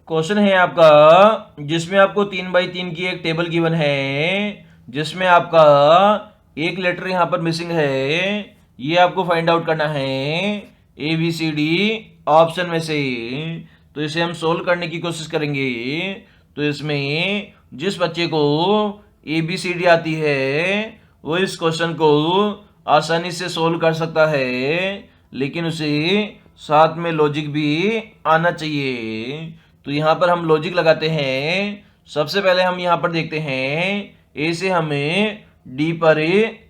Question है आपका जिसमें आपको 3x3 की एक टेबल गिवन है जिसमें आपका एक लेटर यहाँ पर मिसिंग है। ये आपको फाइंड आउट करना है ABCD ऑप्शन में से। तो इसे हम सोल्व करने की कोशिश करेंगे। तो इसमें जिस बच्चे को ABCD आती है वो इस क्वेश्चन को आसानी से सोल्व कर सकता है, लेकिन उसे साथ में लॉजिक भी आना चाहिए। तो यहाँ पर हम लॉजिक लगाते हैं। सबसे पहले हम यहाँ पर देखते हैं ए से हमें डी पर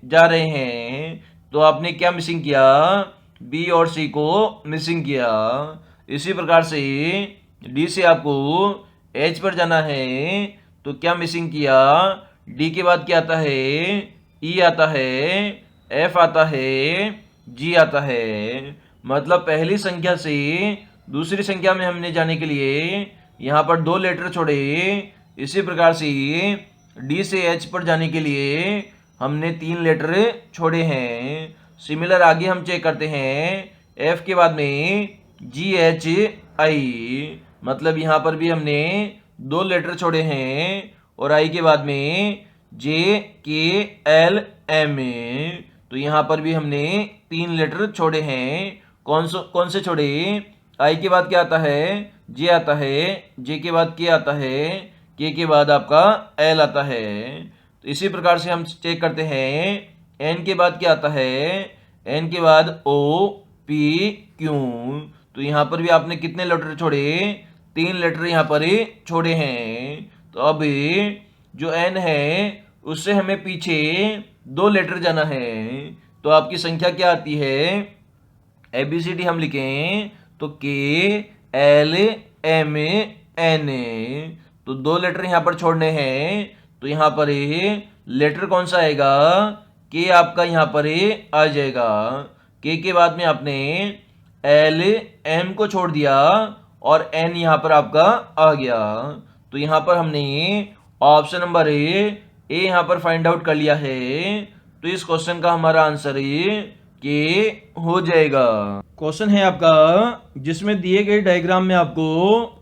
जा रहे हैं, तो आपने क्या मिसिंग किया, बी और सी को मिसिंग किया। इसी प्रकार से डी से आपको एच पर जाना है, तो क्या मिसिंग किया, डी के बाद क्या आता है, ई आता है, एफ आता है, जी आता है। मतलब पहली संख्या से दूसरी संख्या में हमने जाने के लिए यहाँ पर 2 लेटर छोड़े। इसी प्रकार से डी से एच पर जाने के लिए हमने 3 लेटर छोड़े हैं। सिमिलर आगे हम चेक करते हैं, एफ के बाद में जी एच आई, मतलब यहाँ पर भी हमने 2 लेटर छोड़े हैं, और आई के बाद में जे के एल एम, तो यहाँ पर भी हमने 3 लेटर छोड़े हैं। कौन से छोड़े, आई के बाद क्या आता है, जे आता है, जे के बाद के आता है, के बाद आपका एल आता है। तो इसी प्रकार से हम चेक करते हैं, एन के बाद क्या आता है, एन के बाद ओ पी क्यू, तो यहाँ पर भी आपने कितने लेटर छोड़े, 3 लेटर यहाँ पर छोड़े हैं। तो अब जो एन है उससे हमें पीछे 2 लेटर जाना है, तो आपकी संख्या क्या आती है, ABCD हम लिखें तो के एल एम एन, तो 2 लेटर यहाँ पर छोड़ने हैं। तो यहाँ पर लेटर कौन सा आएगा, के आपका यहाँ पर आ जाएगा। के बाद में आपने एल एम को छोड़ दिया और एन यहाँ पर आपका आ गया। तो यहाँ पर हमने ऑप्शन नंबर ए यहाँ पर फाइंड आउट कर लिया है। तो इस क्वेश्चन का हमारा आंसर के हो जाएगा। क्वेश्चन है आपका जिसमें दिए गए डायग्राम में आपको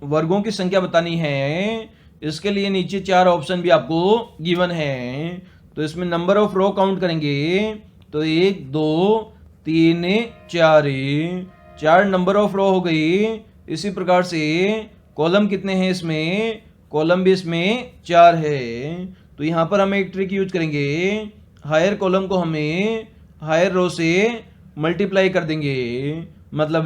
वर्गों की संख्या बतानी है। इसके लिए नीचे 4 ऑप्शन भी आपको गिवन है। तो इसमें नंबर ऑफ रो काउंट करेंगे तो 1 2 3 4 नंबर ऑफ रो हो गई। इसी प्रकार से कॉलम कितने हैं, इसमें कॉलम भी इसमें 4 है। तो यहाँ पर हम एक ट्रिक यूज करेंगे, हायर कॉलम को हमें हायर रो से मल्टीप्लाई कर देंगे, मतलब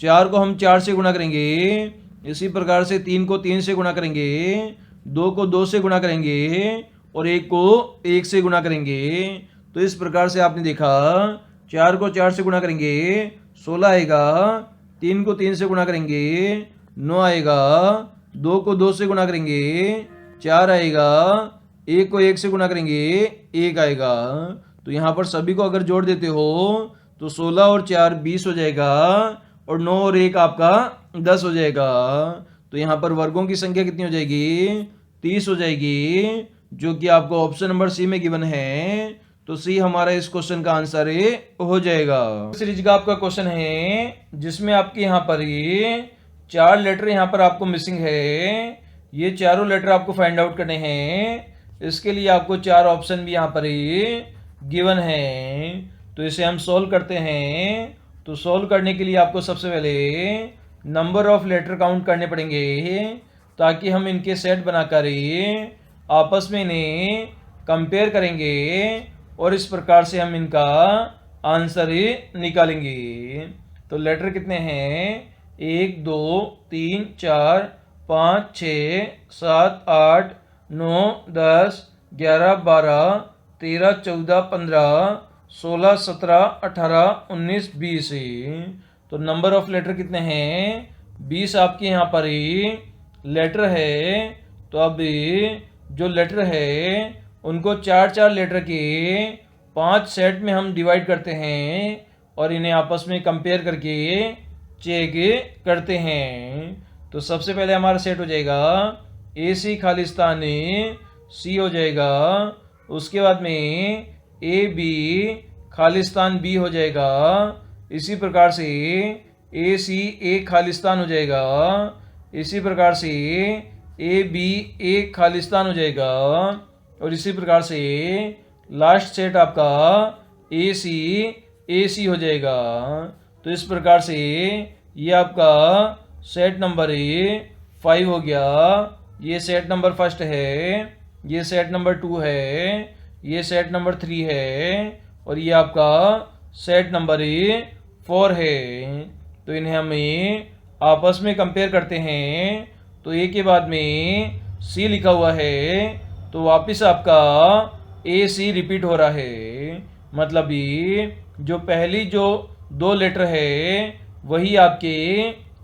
4 को हम 4 से गुणा करेंगे, इसी प्रकार से 3 को 3 से गुणा करेंगे, 2 को 2 से गुणा करेंगे और 1 को 1 से गुणा करेंगे। तो इस प्रकार से आपने देखा 4 को 4 से गुणा करेंगे 16 आएगा, 3 को 3 से गुणा करेंगे 9 आएगा, 2 को 2 से गुणा करेंगे 4 आएगा, 1 को 1 से गुणा करेंगे 1 आएगा। तो यहाँ पर सभी को अगर जोड़ देते हो तो 16 और 4 20 हो जाएगा और 9 और 1 आपका 10 हो जाएगा। तो यहाँ पर वर्गों की संख्या कितनी हो जाएगी, 30 हो जाएगी, जो कि आपको ऑप्शन नंबर सी में गिवन है। तो सी हमारा इस क्वेश्चन का आंसर हो जाएगा। सीरीज का आपका क्वेश्चन है जिसमें आपके यहाँ पर 4 लेटर यहाँ पर आपको मिसिंग है। ये चारों लेटर आपको फाइंड आउट करने हैं। इसके लिए आपको 4 ऑप्शन भी यहाँ पर गिवन है। तो इसे हम सोल्व करते हैं। तो सोल्व करने के लिए आपको सबसे पहले नंबर ऑफ लेटर काउंट करने पड़ेंगे, ताकि हम इनके सेट बनाकर आपस में इन्हें कंपेयर करेंगे और इस प्रकार से हम इनका आंसर निकालेंगे। तो लेटर कितने हैं, 1 2 3 4 5 6 7 8 9 10 11 12 13 14 15 16 17 18 19 20। तो नंबर ऑफ लेटर कितने हैं, 20 आपके यहाँ पर लेटर है। तो अब जो लेटर है उनको 4 लेटर के 5 सेट में हम डिवाइड करते हैं और इन्हें आपस में कंपेयर करके चेक करते हैं। तो सबसे पहले हमारा सेट हो जाएगा ए सी खालिस्तान सी हो जाएगा, उसके बाद में ए बी खालिस्तान बी हो जाएगा, इसी प्रकार से ए सी ए खालिस्तान हो जाएगा, इसी प्रकार से ए बी एक खालिस्तान हो जाएगा, और इसी प्रकार से लास्ट सेट आपका ए सी हो जाएगा। तो इस प्रकार से ये आपका सेट नंबर 5 हो गया, ये सेट नंबर फर्स्ट है, ये सेट नंबर 2 है, ये सेट नंबर 3 है, और ये आपका सेट नंबर 4 है। तो इन्हें हमें आपस में कंपेयर करते हैं, तो ए के बाद में सी लिखा हुआ है, तो वापस आपका ए सी रिपीट हो रहा है। मतलब ये जो पहली जो 2 लेटर है वही आपके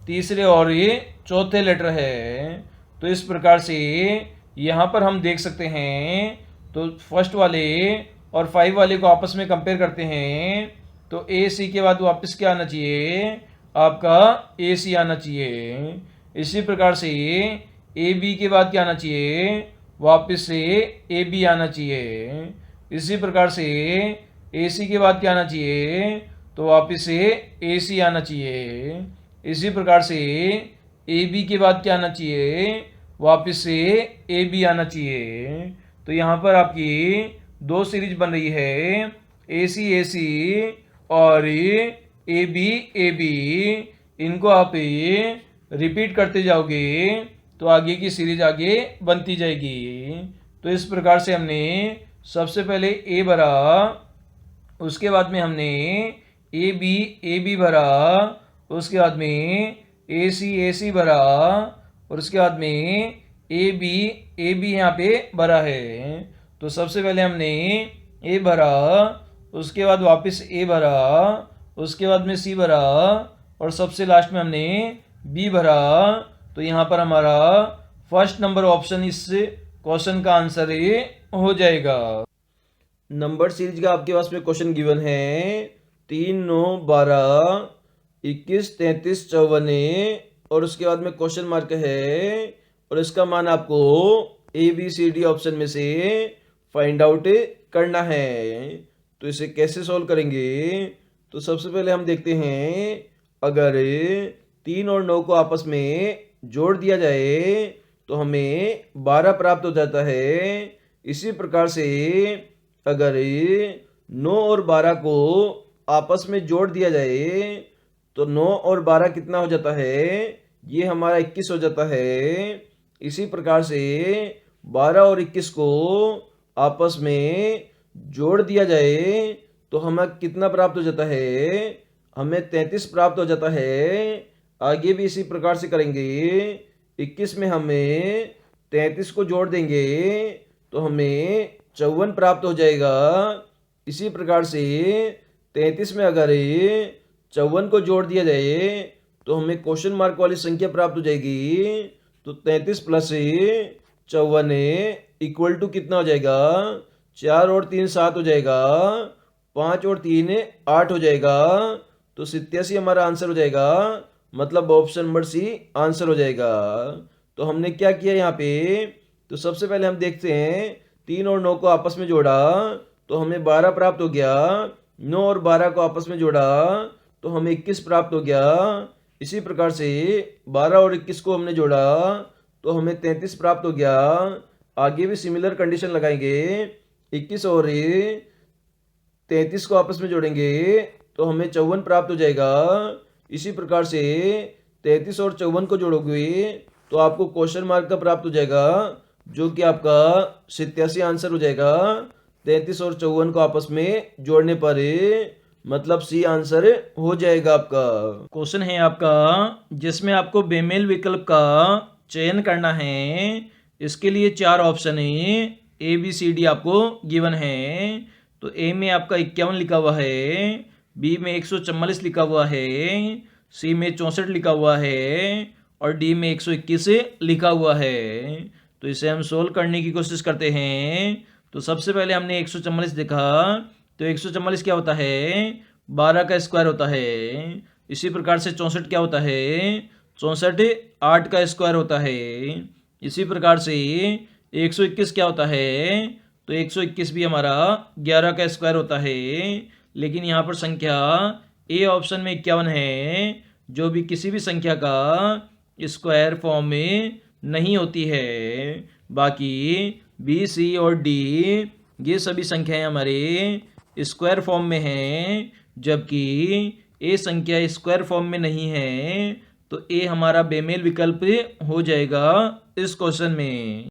तीसरे और ये चौथे लेटर है। तो इस प्रकार से यहाँ पर हम देख सकते हैं, तो फर्स्ट वाले और 5 वाले को आपस में कंपेयर करते हैं, तो ए सी के बाद वापस क्या आना चाहिए, आपका ए सी आना चाहिए। इसी प्रकार से ए बी के बाद क्या आना चाहिए, वापस से ए बी आना चाहिए। इसी प्रकार से ए सी के बाद क्या आना चाहिए, तो वापस से ए सी आना चाहिए। इसी प्रकार से ए बी के बाद क्या आना चाहिए, वापस से ए बी आना चाहिए। तो यहाँ पर आपकी 2 सीरीज बन रही है, ए सी और ए बी। इनको आप रिपीट करते जाओगे तो आगे की सीरीज आगे बनती जाएगी। तो इस प्रकार से हमने सबसे पहले ए भरा, उसके बाद में हमने ए बी भरा, उसके बाद में ए सी भरा, और उसके बाद में ए बी यहाँ पे भरा है। तो सबसे पहले हमने ए भरा, उसके बाद वापस ए भरा, उसके बाद में सी भरा, और सबसे लास्ट में हमने बी भरा। तो यहाँ पर हमारा फर्स्ट नंबर ऑप्शन इस क्वेश्चन का आंसर ये हो जाएगा। नंबर सीरीज का आपके पास में क्वेश्चन गिवन है 3, 9, 12, 21, 33, 54, और उसके बाद में क्वेश्चन मार्क है, और इसका मान आपको A B C D option में से फाइंड आउट करना है। तो इसे कैसे सॉल्व करेंगे, तो सबसे पहले हम देखते हैं, अगर 3 और 9 को आपस में जोड़ दिया जाए तो हमें 12 प्राप्त हो जाता है। इसी प्रकार से अगर 9 और 12 को आपस में जोड़ दिया जाए तो 9 और 12 कितना हो जाता है, ये हमारा 21 हो जाता है। इसी प्रकार से 12 और 21 को आपस में जोड़ दिया जाए तो हमें कितना प्राप्त हो जाता है, हमें 33 प्राप्त हो जाता है। आगे भी इसी प्रकार से करेंगे, 21 में हमें 33 को जोड़ देंगे तो हमें 54 प्राप्त हो जाएगा। इसी प्रकार से 33 में अगर 54 को जोड़ दिया जाए तो हमें क्वेश्चन मार्क वाली संख्या प्राप्त हो जाएगी। तो 33 प्लस 54 इक्वल टू कितना हो जाएगा, 4 और 3 7 हो जाएगा, 5 और 3 8 हो जाएगा। तो 87 हमारा आंसर हो जाएगा, मतलब ऑप्शन नंबर सी आंसर हो जाएगा। तो हमने क्या किया यहाँ पे, तो सबसे पहले हम देखते हैं 3 और 9 को आपस में जोड़ा तो हमें 12 प्राप्त हो गया। 9 और 12 को आपस में जोड़ा तो हमें 21 प्राप्त हो गया। इसी प्रकार से 12 और 21 को हमने जोड़ा तो हमें 33 प्राप्त हो गया। आगे भी सिमिलर कंडीशन लगाएंगे, 21 और 33 को आपस में जोड़ेंगे तो हमें 54 प्राप्त हो जाएगा। इसी प्रकार से 33 और 54 को जोड़ोगे तो आपको क्वेश्चन मार्क का प्राप्त हो जाएगा, जो कि आपका 87 आंसर हो जाएगा। 33 और 54 को आपस में जोड़ने पर मतलब सी आंसर हो जाएगा आपका। क्वेश्चन है आपका जिसमें आपको बेमेल विकल्प का चयन करना है। इसके लिए 4 ऑप्शन है, ए बी सी डी आपको गिवन है। तो ए में आपका 51 लिखा हुआ है, बी में 144 लिखा हुआ है, सी में 64 लिखा हुआ है, और डी में 121 लिखा हुआ है। तो इसे हम सोल्व करने की कोशिश करते हैं। तो सबसे पहले हमने 144 देखा, तो 144 क्या होता है, 12 का स्क्वायर होता है। इसी प्रकार से 64 क्या होता है, 64 8 का स्क्वायर होता है। इसी प्रकार से 121 क्या होता है, तो 121 भी हमारा 11 का स्क्वायर होता है। लेकिन यहाँ पर संख्या ए ऑप्शन में 51 है, जो भी किसी भी संख्या का स्क्वायर फॉर्म में नहीं होती है। बाकी बी, सी और डी ये सभी संख्याएं हमारे स्क्वायर फॉर्म में हैं, जबकि ए संख्या स्क्वायर फॉर्म में नहीं है। तो ए हमारा बेमेल विकल्प हो जाएगा इस क्वेश्चन में।